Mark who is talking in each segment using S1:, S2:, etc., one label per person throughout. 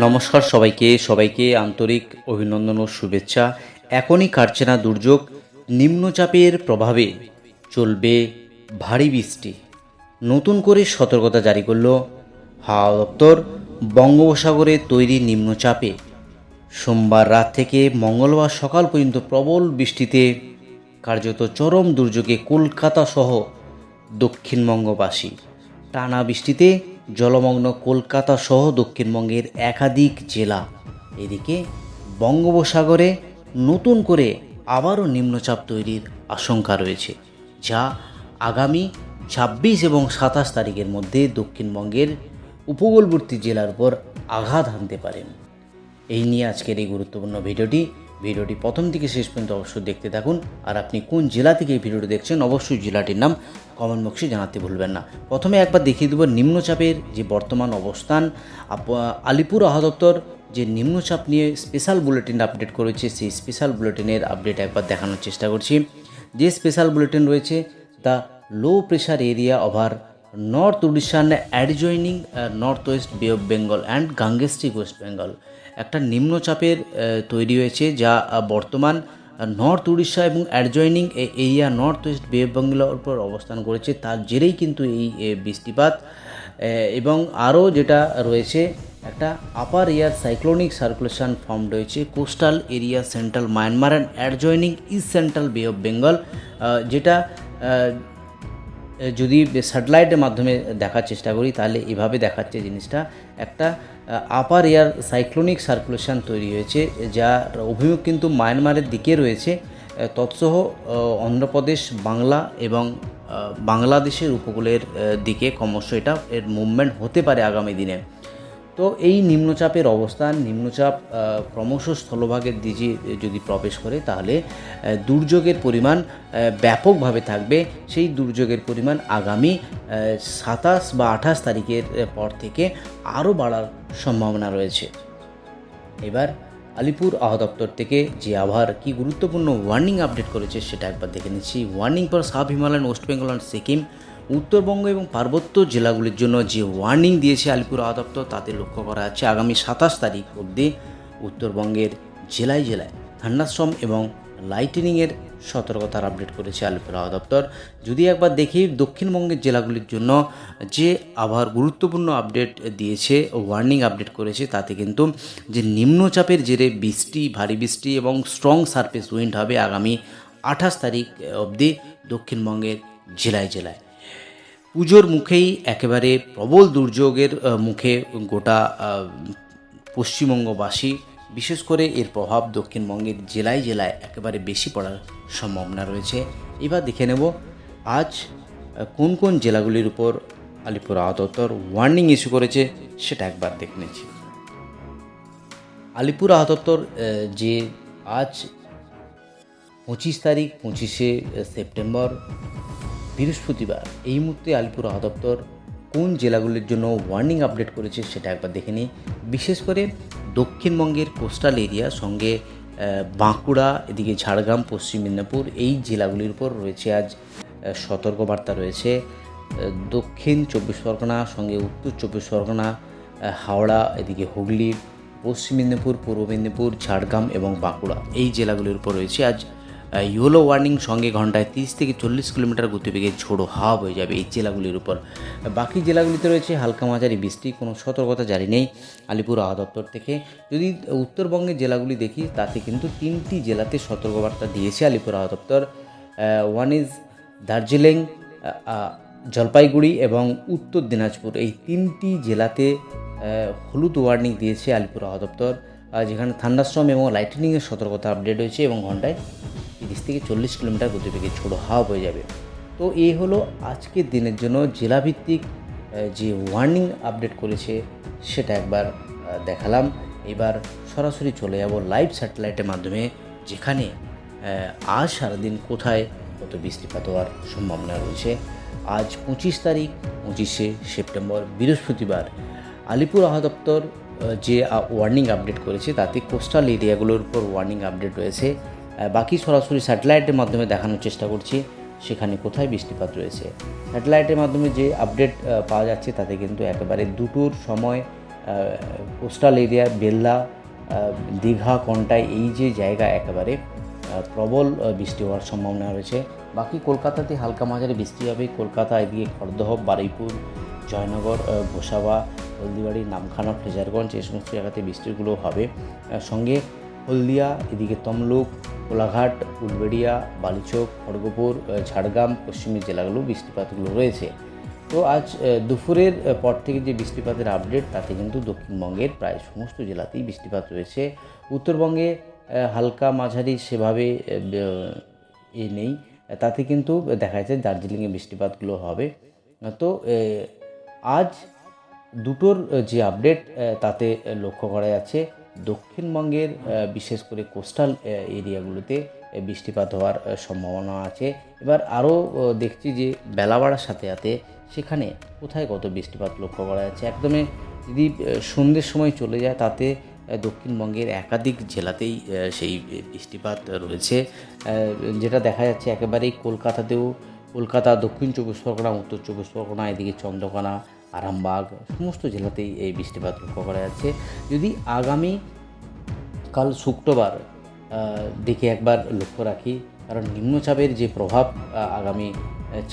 S1: নমস্কার সবাইকে আন্তরিক অভিনন্দন ও শুভেচ্ছা। এখনই কাটছে না দুর্যোগ। নিম্নচাপের প্রভাবে চলবে ভারী বৃষ্টি। নতুন করে সতর্কতা জারি করল হাওয়া দপ্তর। বঙ্গোপসাগরে তৈরি নিম্নচাপে সোমবার রাত থেকে মঙ্গলবার সকাল পর্যন্ত প্রবল বৃষ্টিতে কার্যত চরম দুর্যোগে কলকাতা সহ দক্ষিণবঙ্গবাসী। টানা বৃষ্টিতে জলমগ্ন কলকাতা সহ দক্ষিণবঙ্গের একাধিক জেলা। এদিকে বঙ্গোপসাগরে নতুন করে আবারও নিম্নচাপ তৈরির আশঙ্কা রয়েছে, যা আগামী ২৬ এবং ২৭ তারিখের মধ্যে দক্ষিণবঙ্গের উপকূলবর্তী জেলার উপর আঘাত হানতে পারেন। এই নিয়ে আজকের এই গুরুত্বপূর্ণ ভিডিওটি প্রথম থেকে শেষ পর্যন্ত অবশ্যই দেখতে থাকুন। আর আপনি কোন জেলা থেকে এই ভিডিওটি দেখছেন অবশ্যই জেলাটির নাম কমেন্ট বক্সে জানাতে ভুলবেন না। প্রথমে একবার দেখিয়ে দেব নিম্নচাপের যে বর্তমান অবস্থান। আলিপুর আবহাওয়া দপ্তর যে নিম্নচাপ নিয়ে স্পেশাল বুলেটিন আপডেট করেছে, সেই স্পেশাল বুলেটিনের আপডেট একবার দেখানোর চেষ্টা করছি। যে স্পেশাল বুলেটিন রয়েছে, the low pressure area over north Orissa and adjoining north west Bay of Bengal and Gangetic West Bengal. একটা নিম্নচাপের তৈরি হয়েছে, যা বর্তমান নর্থ উড়িষ্যা এবং adjoining area north west Bay of বেঙ্গলের উপর অবস্থান করেছে। তার জেরেই কিন্তু এই বৃষ্টিপাত। এবং আরও যেটা রয়েছে, একটা upper air cyclonic circulation form রয়েছে coastal area central Myanmar and adjoining east central Bay of Bengal, যেটা যদি স্যাটেলাইটের মাধ্যমে দেখার চেষ্টা করি তাহলে এভাবে দেখাচ্ছে জিনিসটা। একটা আপার এয়ার সাইক্লোনিক সার্কুলেশন তৈরি হয়েছে, যার অভিমুখ কিন্তু মায়ানমারের দিকে রয়েছে। তৎসহ অন্ধ্রপ্রদেশ, বাংলা এবং বাংলাদেশের উপকূলের দিকে ক্রমশ এর মুভমেন্ট হতে পারে আগামী দিনে। তো এই নিম্নচাপের অবস্থান, নিম্নচাপ ক্রমশ স্থলভাগের দিকে যদি প্রবেশ করে তাহলে দুর্যোগের পরিমাণ ব্যাপকভাবে থাকবে। সেই দুর্যোগের পরিমাণ আগামী ২৭ বা ২৮ তারিখের পর থেকে আরও বাড়ার সম্ভাবনা রয়েছে। এবার আলিপুর আবহাওয়া দপ্তর থেকে যে আবহাওয়ার কী গুরুত্বপূর্ণ ওয়ার্নিং আপডেট করেছে সেটা একবার দেখে নিচ্ছি। Warning for sub Himalayan, West Bengal and Sikkim. Uttarbanga এবং পার্বত্য জেলাগুলির জন্য যে ওয়ার্নিং দিয়েছে আলিপুর আবহাওয়া দপ্তর, তাতে লক্ষ্য করা যাচ্ছে আগামী ২৭ তারিখ অবধি উত্তরবঙ্গের জেলায় জেলায় থান্ডারস্টর্ম এবং লাইটেনিংয়ের সতর্কতার আপডেট করেছে আলিপুর আবহাওয়া দপ্তর। যদি একবার দেখি দক্ষিণবঙ্গের জেলাগুলির জন্য যে আবহাওয়ার গুরুত্বপূর্ণ আপডেট দিয়েছে, ওয়ার্নিং আপডেট করেছে, তাতে কিন্তু যে নিম্নচাপের জেরে বৃষ্টি, ভারী বৃষ্টি এবং স্ট্রং সারফেস উইন্ড হবে আগামী ২৮ তারিখ অবধি দক্ষিণবঙ্গের জেলায় জেলায়। পুজোর মুখেই একেবারে প্রবল দুর্যোগের মুখে গোটা পশ্চিমবঙ্গবাসী। বিশেষ করে এর প্রভাব দক্ষিণবঙ্গের জেলায় জেলায় একেবারে বেশি পড়ার সম্ভাবনা রয়েছে। এবার দেখে নেব আজ কোন কোন জেলাগুলির উপর আলিপুর আবহাওয়া দপ্তর ওয়ার্নিং ইস্যু করেছে সেটা একবার দেখে নিচ্ছি। আলিপুর আবহাওয়া দপ্তর যে আজ ২৫ তারিখ, ২৫শে সেপ্টেম্বর বৃহস্পতিবার, এই মুহূর্তে আলিপুর আবহাওয়া দপ্তর কোন জেলাগুলির জন্য ওয়ার্নিং আপডেট করেছে সেটা একবার দেখে নিই। বিশেষ করে দক্ষিণবঙ্গের কোস্টাল এরিয়া সঙ্গে বাঁকুড়া, এদিকে ঝাড়গ্রাম, পশ্চিম মেদিনীপুর, এই জেলাগুলির উপর রয়েছে আজ সতর্কবার্তা রয়েছে। দক্ষিণ ২৪ পরগনা সঙ্গে উত্তর ২৪ পরগনা, হাওড়া, এদিকে হুগলি, পশ্চিম মেদিনীপুর, পূর্ব মেদিনীপুর, ঝাড়গ্রাম এবং বাঁকুড়া, এই জেলাগুলির উপর রয়েছে আজ ইয়েলো ওয়ার্নিং। সঙ্গে ঘন্টায় ৩০ থেকে ৪০ কিলোমিটার গতিবেগে ঝোড়ো হাওয়া বয়ে যাবে এই জেলাগুলির উপর। বাকি জেলাগুলিতে রয়েছে হালকা মাঝারি বৃষ্টি, কোনো সতর্কতা জারি নেই আলিপুর আবহাওয়া দপ্তর থেকে। যদি উত্তরবঙ্গের জেলাগুলি দেখি তাতে কিন্তু ৩টি জেলাতে সতর্কবার্তা দিয়েছে আলিপুর আবহাওয়া দপ্তর। ওয়ান ইজ দার্জিলিং, জলপাইগুড়ি এবং উত্তর দিনাজপুর, এই ৩টি জেলাতে হলুদ ওয়ার্নিং দিয়েছে আলিপুর আবহাওয়া দপ্তর, যেখানে থান্ডারস্টর্ম এবং লাইটেনিংয়ের সতর্কতা আপডেট হয়েছে এবং ঘন্টায় ৩০ থেকে ৪০ কিলোমিটার গতিবেগে ঝোড়ো হাওয়া বয়ে যাবে। তো এই হলো আজকের দিনের জন্য জেলাভিত্তিক যে ওয়ার্নিং আপডেট করেছে সেটা একবার দেখালাম। এবার সরাসরি চলে যাব লাইভ স্যাটেলাইটের মাধ্যমে, যেখানে আজ সারাদিন কোথায় কত বৃষ্টিপাত হওয়ার সম্ভাবনা রয়েছে। আজ ২৫ তারিখ, ২৫শে সেপ্টেম্বর বৃহস্পতিবার, আলিপুর আবহাওয়া দপ্তর যে ওয়ার্নিং আপডেট করেছে তাতে কোস্টাল এরিয়াগুলোর উপর ওয়ার্নিং আপডেট রয়েছে। বাকি সরাসরি স্যাটেলাইটের মাধ্যমে দেখানোর চেষ্টা করছি সেখানে কোথায় বৃষ্টিপাত রয়েছে। স্যাটেলাইটের মাধ্যমে যে আপডেট পাওয়া যাচ্ছে তাতে কিন্তু একেবারে দুটোর সময় কোস্টাল এরিয়া বেল্লা, দীঘা, কন্টাই এই যে জায়গা একেবারে প্রবল বৃষ্টি হওয়ার সম্ভাবনা রয়েছে। বাকি কলকাতাতে হালকা মাঝারি বৃষ্টি হবে। কলকাতা এদিকে খড়দহ, বারুইপুর, জয়নগর, গোসাবা, হলদিবাড়ি, নামখানা, ফ্রেজারগঞ্জ এই সমস্ত জায়গাতে বৃষ্টিগুলো হবে। সঙ্গে হলদিয়া, এদিকে তমলুক, কোলাঘাট, উলবেড়িয়া, বালিচক, খড়গপুর, ঝাড়গ্রাম পশ্চিমের জেলাগুলো বৃষ্টিপাতগুলো রয়েছে। তো আজ দুপুরের পর থেকে যে বৃষ্টিপাতের আপডেট তাতে কিন্তু দক্ষিণবঙ্গের প্রায় সমস্ত জেলাতেই বৃষ্টিপাত রয়েছে। উত্তরবঙ্গে হালকা মাঝারি সেভাবে নেই, তাতে কিন্তু দেখা যাচ্ছে দার্জিলিংয়ে বৃষ্টিপাতগুলো হবে। তো আজ দুটোর যে আপডেট তাতে লক্ষ্য করা যাচ্ছে দক্ষিণবঙ্গের বিশেষ করে কোস্টাল এরিয়াগুলোতে বৃষ্টিপাত হওয়ার সম্ভাবনা আছে। এবার আরও দেখছি যে বেলা বাড়ার সাথে সাথে সেখানে কোথায় কত বৃষ্টিপাত লক্ষ্য করা যাচ্ছে। একদমই যদি সন্ধ্যের সময় চলে যায় তাতে দক্ষিণবঙ্গের একাধিক জেলাতেই সেই বৃষ্টিপাত রয়েছে, যেটা দেখা যাচ্ছে একেবারেই কলকাতাতেও। কলকাতা, দক্ষিণ চব্বিশ পরগনা, উত্তর চব্বিশ পরগনা, এদিকে চন্দ্রকোনা, আরামবাগ সমস্ত জেলাতেই এই বৃষ্টিপাত লক্ষ্য করা যাচ্ছে। যদি আগামী কাল শুক্রবার দিকে একবার লক্ষ্য রাখি, কারণ নিম্নচাপের যে প্রভাব আগামী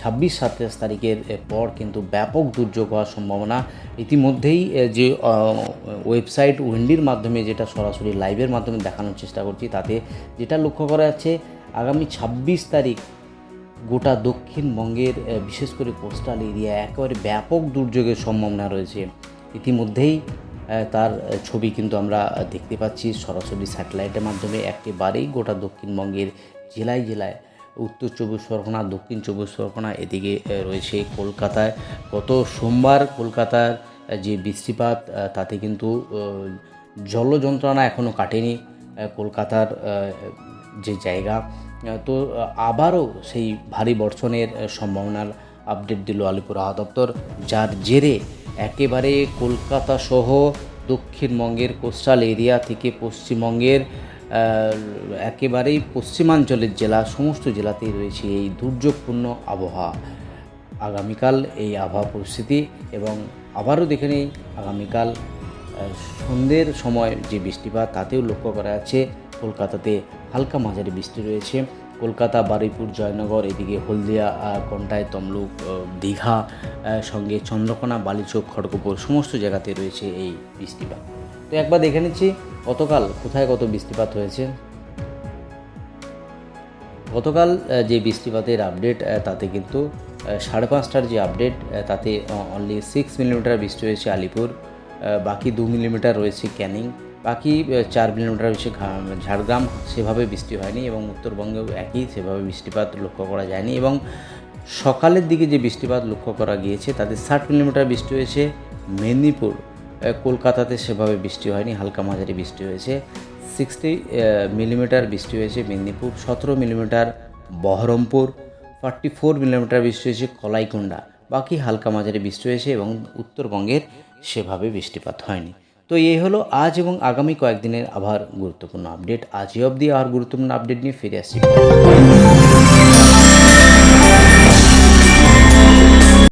S1: 26-27 তারিখের পর কিন্তু ব্যাপক দুর্যোগ হওয়ার সম্ভাবনা। ইতিমধ্যেই যে ওয়েবসাইট উইন্ডির মাধ্যমে যেটা সরাসরি লাইভের মাধ্যমে দেখানোর চেষ্টা করছি তাতে যেটা লক্ষ্য করা যাচ্ছে আগামী 26 তারিখ গোটা দক্ষিণবঙ্গের বিশেষ করে কোস্টাল এরিয়া একেবারে ব্যাপক দুর্যোগের সম্ভাবনা রয়েছে। ইতিমধ্যেই তার ছবি কিন্তু আমরা দেখতে পাচ্ছি সরাসরি স্যাটেলাইটের মাধ্যমে। একেবারেই গোটা দক্ষিণবঙ্গের জেলায় জেলায়, উত্তর চব্বিশ পরগনা, দক্ষিণ চব্বিশ পরগনা, এদিকে রয়েছে কলকাতায়। গত সোমবার কলকাতার যে বৃষ্টিপাত তাতে কিন্তু জলযন্ত্রণা এখনও কাটেনি কলকাতার যে জায়গা। তো আবারও সেই ভারী বর্ষণের সম্ভাবনার আপডেট দিল আলিপুর আবহাওয়া দপ্তর, যার জেরে একেবারে কলকাতা সহ দক্ষিণবঙ্গের কোস্টাল এরিয়া থেকে পশ্চিমবঙ্গের একেবারেই পশ্চিমাঞ্চলের জেলা সমস্ত জেলাতেই রয়েছে এই দুর্যোগপূর্ণ আবহাওয়া। আগামীকাল এই আবহাওয়া পরিস্থিতি এবং আবারও দেখে নেই আগামীকাল সন্ধ্যের সময় যে বৃষ্টিপাত তাতেও লক্ষ্য করা যাচ্ছে কলকাতাতে হালকা মাঝারি বৃষ্টি রয়েছে। কলকাতা, বারুইপুর, জয়নগর, এদিকে হলদিয়া, কন্টাই, তমলুক, দীঘা, সঙ্গে চন্দ্রকোনা, বালিচক, খড়গপুর সমস্ত জায়গাতে রয়েছে এই বৃষ্টিপাত। তো একবার দেখে নিচ্ছি গতকাল কোথায় কত বৃষ্টিপাত হয়েছে। গতকাল যে বৃষ্টিপাতের আপডেট তাতে কিন্তু 5:30টার যে আপডেট তাতে অনলি 6 মিলিমিটার বৃষ্টি হয়েছে আলিপুর, বাকি 2 মিলিমিটার রয়েছে ক্যানিং, বাকি 4 মিলিমিটার রয়েছে ঝাড়গ্রাম। সেভাবে বৃষ্টি হয়নি এবং উত্তরবঙ্গেও একই সেভাবে বৃষ্টিপাত লক্ষ্য করা যায়নি। এবং সকালের দিকে যে বৃষ্টিপাত লক্ষ্য করা গিয়েছে তাতে 60 মিলিমিটার বৃষ্টি হয়েছে মেদিনীপুর। কলকাতাতে সেভাবে বৃষ্টি হয়নি, হালকা মাঝারি বৃষ্টি হয়েছে। 60 মিলিমিটার বৃষ্টি হয়েছে মেদিনীপুর, 17 মিলিমিটার বহরমপুর, 44 মিলিমিটার বৃষ্টি হয়েছে কলাইকুণ্ডা। বাকি হালকা মাঝারি বৃষ্টি হয়েছে এবং উত্তরবঙ্গের সেভাবে বৃষ্টিপাত হয়নি। তো এই হলো আজ এবং আগামী কয়েকদিনের আবহাওয়ার গুরুত্বপূর্ণ আপডেট। আজই অবধি আর গুরুত্বপূর্ণ আপডেট নিয়ে ফিরে আসছি।